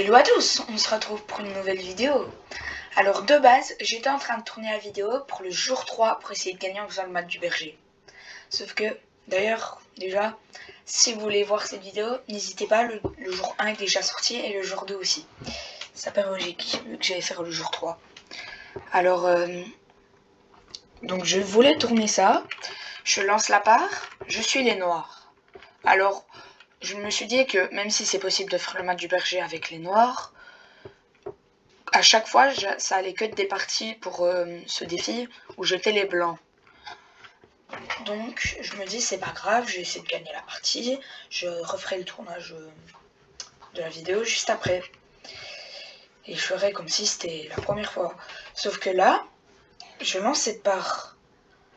Hello à tous, on se retrouve pour une nouvelle vidéo. Alors de base, j'étais en train de tourner la vidéo pour le jour 3 pour essayer de gagner en faisant le match du berger. Sauf que, d'ailleurs, déjà, si vous voulez voir cette vidéo, n'hésitez pas, le jour 1 est déjà sorti et le jour 2 aussi. Ça paraît logique, vu que j'allais faire le jour 3. Alors, donc je voulais tourner ça, je lance la part, je suis les noirs. Alors, je me suis dit que même si c'est possible de faire le match du berger avec les noirs, à chaque fois, ça allait que des parties pour ce défi où j'étais les blancs. Donc, je me dis, c'est pas grave, je vais essayer de gagner la partie. Je referai le tournage de la vidéo juste après. Et je ferai comme si c'était la première fois. Sauf que là, je lance cette part.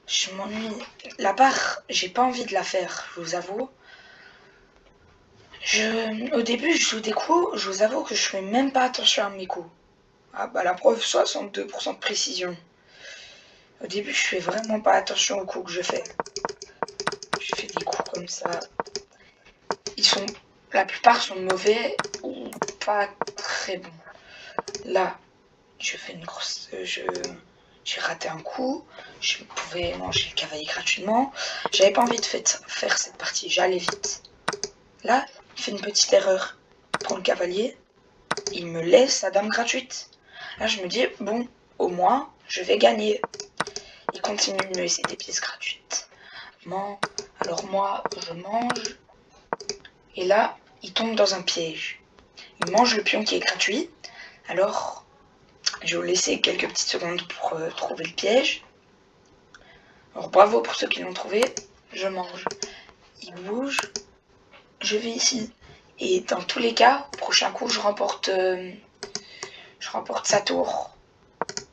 Je m'ennuie. La part, j'ai pas envie de la faire, je vous avoue. Au début, je joue des coups, je vous avoue que je fais même pas attention à mes coups. Ah bah la preuve, 62% de précision. Au début, je fais vraiment pas attention aux coups que je fais. Je fais des coups comme ça. La plupart sont mauvais ou pas très bons. Là, je fais une grosse... j'ai raté un coup. Je pouvais manger le cavalier gratuitement. J'avais pas envie de faire cette partie. J'allais vite. Là, il fait une petite erreur. Il prend le cavalier. Il me laisse sa dame gratuite. Là, je me dis, bon, au moins, je vais gagner. Il continue de me laisser des pièces gratuites. Alors moi, je mange. Et là, il tombe dans un piège. Il mange le pion qui est gratuit. Alors, je vais vous laisser quelques petites secondes pour trouver le piège. Alors, bravo pour ceux qui l'ont trouvé. Je mange. Il bouge. Je vais ici. Et dans tous les cas, prochain coup, je remporte sa tour.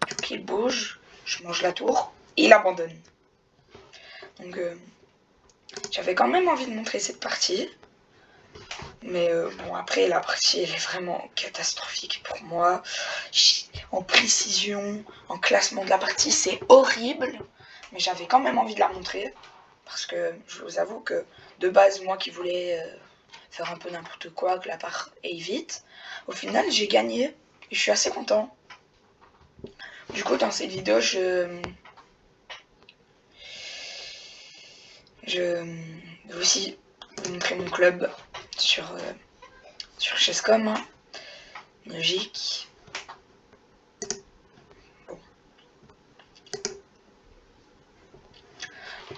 Donc, il bouge. Je mange la tour. Et il abandonne. Donc, j'avais quand même envie de montrer cette partie. Mais bon, après, la partie, elle est vraiment catastrophique pour moi. En précision, en classement de la partie, c'est horrible. Mais j'avais quand même envie de la montrer. Parce que je vous avoue que, de base, moi qui voulais faire un peu n'importe quoi, que la part aille vite, au final, j'ai gagné. Et je suis assez content. Du coup, dans cette vidéo, je vais aussi vous montrer mon club sur Chesscom, hein. Logique. Bon.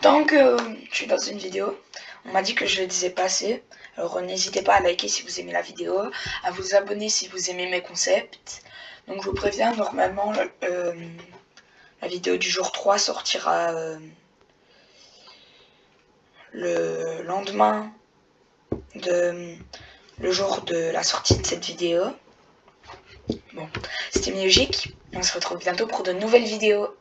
Tant que je suis dans une vidéo, on m'a dit que je le disais pas assez. Alors n'hésitez pas à liker si vous aimez la vidéo, à vous abonner si vous aimez mes concepts. Donc je vous préviens, normalement la vidéo du jour 3 sortira le lendemain le jour de la sortie de cette vidéo. Bon, c'était Logique. On se retrouve bientôt pour de nouvelles vidéos.